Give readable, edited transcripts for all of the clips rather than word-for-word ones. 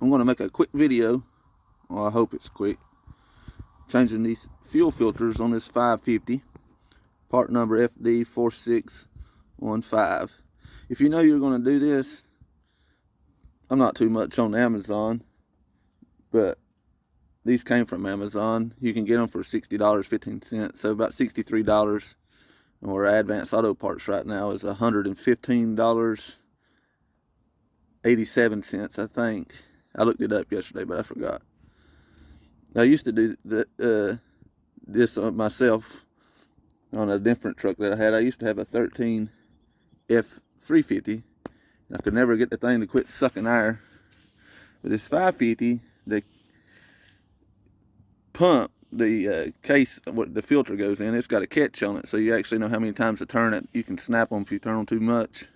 I'm going to make a quick video. Well, I hope it's quick. Changing these fuel filters on this 550. Part number FD4615. If you know you're going to do this, I'm not too much on Amazon, but these came from Amazon. You can get them for $60.15, so about $63. Or Advanced Auto Parts right now is $115.87, I think. I looked it up yesterday, but I forgot. I used to do this myself on a different truck that I had. I used to have a 13 F350. I could never get the thing to quit sucking air. But this 550, the pump, the case, what the filter goes in, it's got a catch on it, so you actually know how many times to turn it. You can snap them if you turn them too much.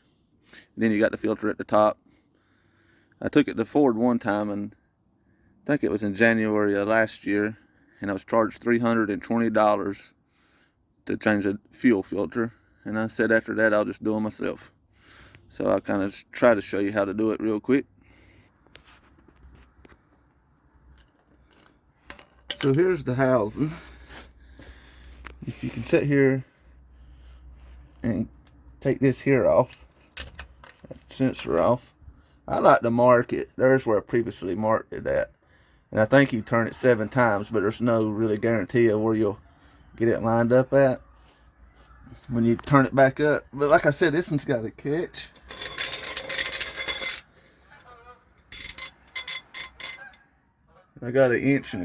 And then you got the filter at the top. I took it to Ford one time, and I think it was in January of last year, and I was charged $320 to change the fuel filter. And I said after that I'll just do it myself. So I'll kind of try to show you how to do it real quick. So here's the housing. If you can sit here and take this here off, that sensor off. I like to mark it. There's where I previously marked it at. And I think you turn it 7 times, but there's no really guarantee of where you'll get it lined up at when you turn it back up. But like I said, this one's got a catch. I got 1.25 inch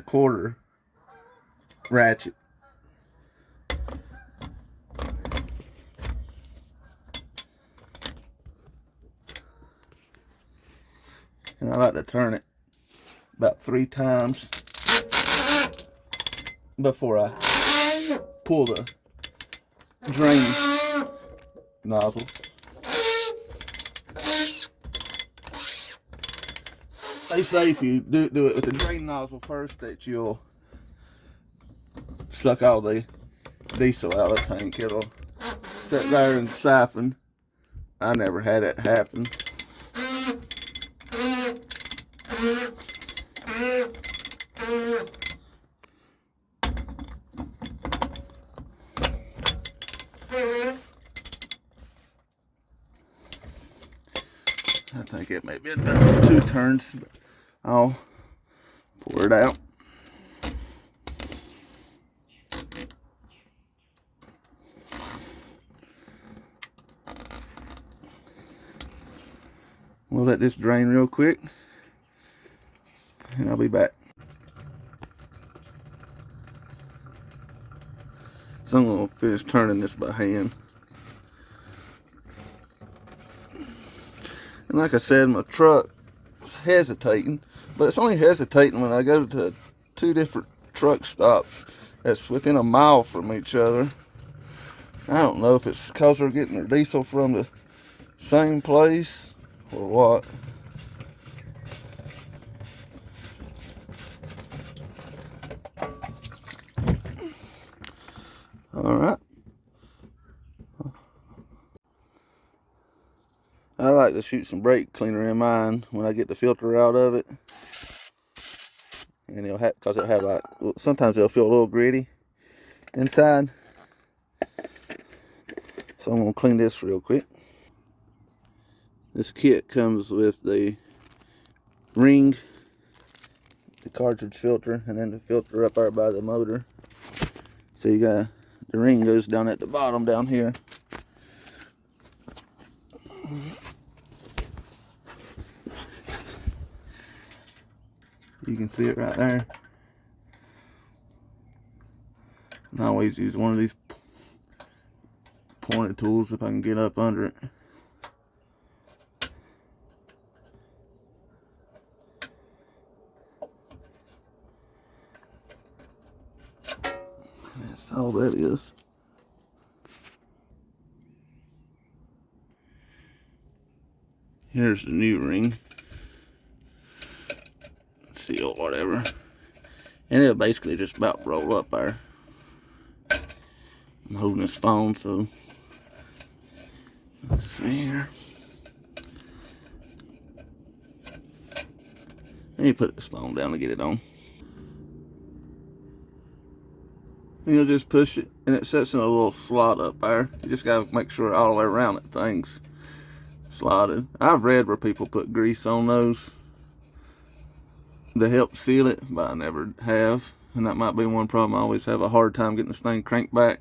ratchet. And I like to turn it about 3 times before I pull the drain nozzle. They say if you do it with the drain nozzle first that you'll suck all the diesel out of the tank. It'll sit there and siphon. I never had it happen. I think it may be about 2 turns, but I'll pour it out. We'll let this drain real quick, and I'll be back. So I'm going to finish turning this by hand. And like I said, my truck's hesitating, but it's only hesitating when I go to 2 different truck stops that's within a mile from each other. I don't know if it's because they're getting their diesel from the same place or what. Alright. I like to shoot some brake cleaner in mine when I get the filter out of it. And it'll have, because it'll have like, sometimes it'll feel a little gritty inside. So I'm going to clean this real quick. This kit comes with the ring, the cartridge filter, and then the filter up there by the motor. So you got, the ring goes down at the bottom down here. You can see it right there. And I always use one of these pointed tools if I can get up under it. That's all that is. Here's the new ring. Seal, whatever. And it'll basically just about roll up there. I'm holding this phone, so let's see here. And you put the phone down to get it on. And you'll just push it, and it sets in a little slot up there. You just gotta make sure all the way around it thing's slotted. I've read where people put grease on those to help seal it, but I never have. And that might be one problem. I always have a hard time getting this thing cranked back.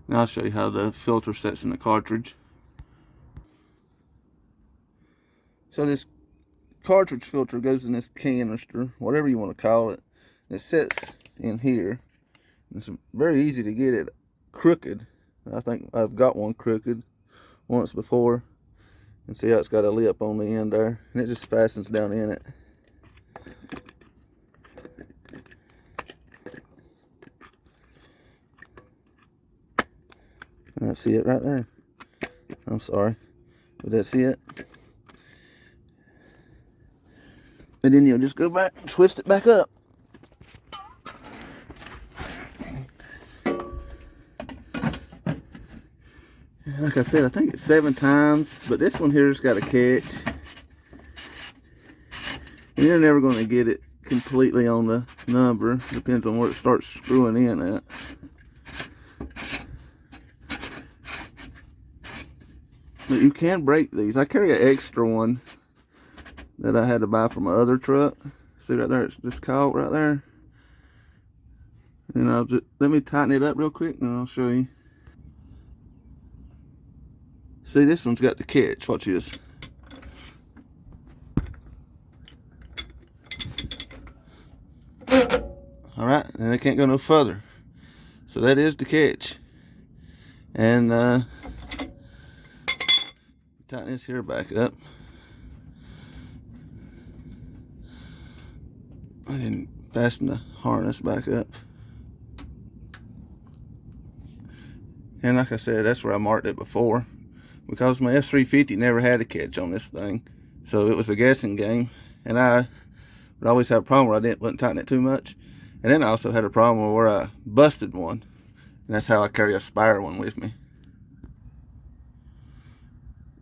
Now I'll show you how the filter sets in the cartridge. So this cartridge filter goes in this canister, whatever you want to call it. It sits in here. It's very easy to get it crooked. I think I've got one crooked once before. And see how it's got a lip on the end there, and it just fastens down in it. I see it right there. I'm sorry, but that's it. And then you'll just go back and twist it back up. Like I said, I think it's 7 times, but this one here's got a catch. And you're never going to get it completely on the number. Depends on where it starts screwing in at. But you can break these. I carry an extra one that I had to buy from my other truck. See right there, it's just caught right there. And I'll just, let me tighten it up real quick and I'll show you. See, this one's got the catch. Watch this. Alright, and it can't go no further. So that is the catch. And tighten this here back up. And then fasten the harness back up. And like I said, that's where I marked it before. Because my F350 never had a catch on this thing. So it was a guessing game. And I would always have a problem where I wouldn't tighten it too much. And then I also had a problem where I busted one. And that's how I carry a spare one with me.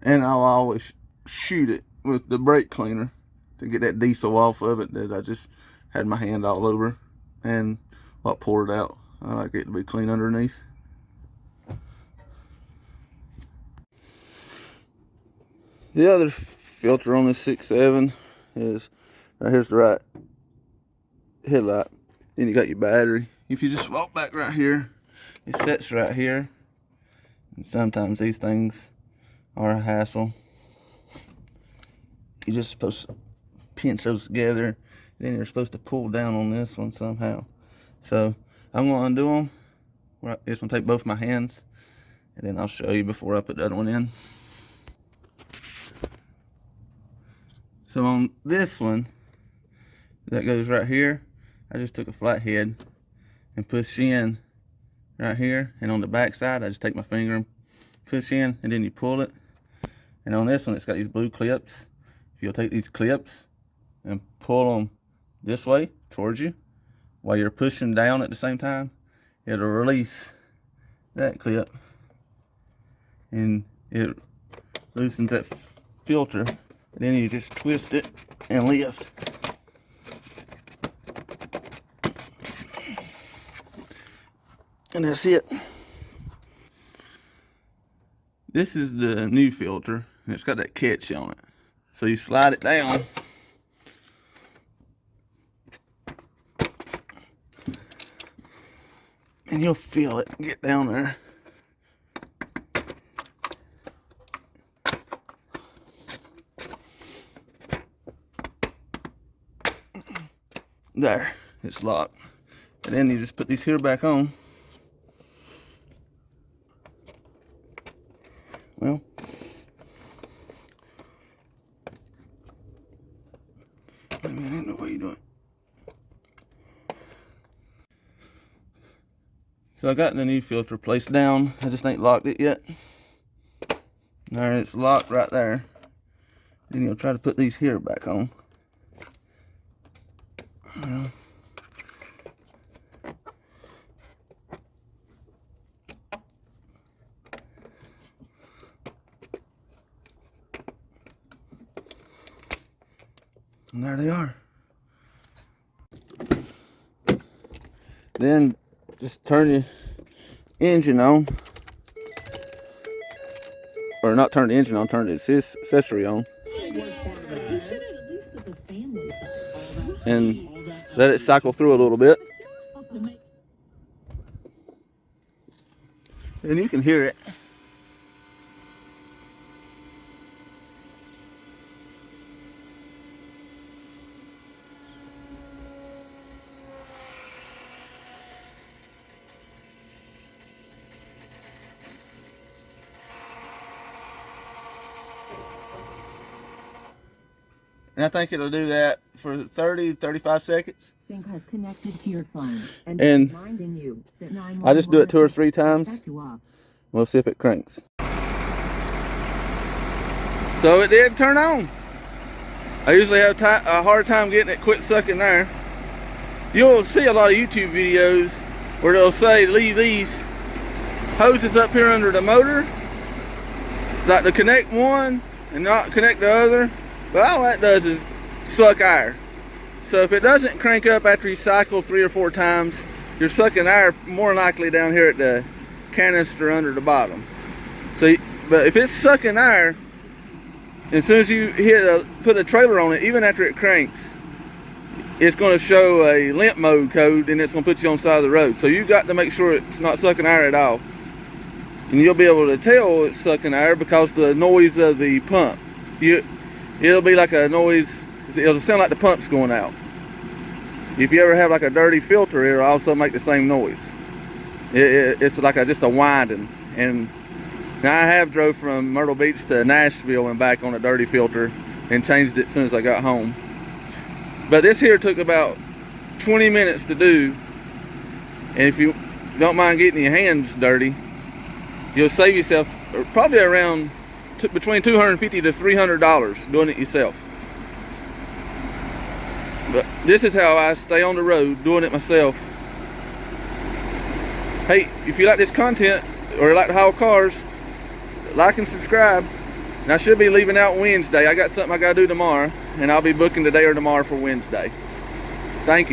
And I'll always shoot it with the brake cleaner to get that diesel off of it that I just had my hand all over and what poured out. I like it to be clean underneath. The other filter on this 6.7 is right here's the right headlight. Then you got your battery. If you just walk back right here, it sets right here. And sometimes these things are a hassle. You're just supposed to pinch those together. Then you're supposed to pull down on this one somehow. So I'm going to undo them. It's going to take both my hands. And then I'll show you before I put the other one in. So on this one, that goes right here, I just took a flat head and push in right here. And on the back side, I just take my finger and push in, and then you pull it. And on this one, it's got these blue clips. If you'll take these clips and pull them this way towards you while you're pushing down at the same time, it'll release that clip and it loosens that filter. Then you just twist it and lift. And that's it. This is the new filter, and it's got that catch on it. So you slide it down. And you'll feel it get down there. There, it's locked. And then you just put these here back on. Well, I mean, I don't know what you're doing. So I got the new filter placed down. I just ain't locked it yet. There, it's locked right there. Then you'll try to put these here back on. Well, And there they are. Then just turn your engine on. Or not turn the engine on, turn the accessory on. And let it cycle through a little bit. And you can hear it. And I think it'll do that for 30-35 seconds. Sync has connected to your phone And reminding you that I just do it 2 or 3 times. We'll see if it cranks. So it did turn on. I usually have a hard time getting it quit sucking there. You'll see a lot of YouTube videos where they'll say leave these hoses up here under the motor, like to connect one and not connect the other. But all that does is suck air. So if it doesn't crank up after you cycle 3 or 4 times, you're sucking air more likely down here at the canister under the bottom. So, but if it's sucking air, as soon as you put a trailer on it, even after it cranks, it's going to show a limp mode code, and it's going to put you on the side of the road. So you've got to make sure it's not sucking air at all. And you'll be able to tell it's sucking air because the noise of the pump. It'll be like a noise, it'll sound like the pump's going out. If you ever have like a dirty filter, it'll also make the same noise. It's like just a winding. And now I have drove from Myrtle Beach to Nashville and back on a dirty filter and changed it as soon as I got home. But this here took about 20 minutes to do. And if you don't mind getting your hands dirty, you'll save yourself probably around between $250 to $300 doing it yourself. But this is how I stay on the road doing it myself. Hey, if you like this content or like to haul cars, like and subscribe. And I should be leaving out Wednesday. I got something I gotta do tomorrow, and I'll be booking today or tomorrow for Wednesday. Thank you.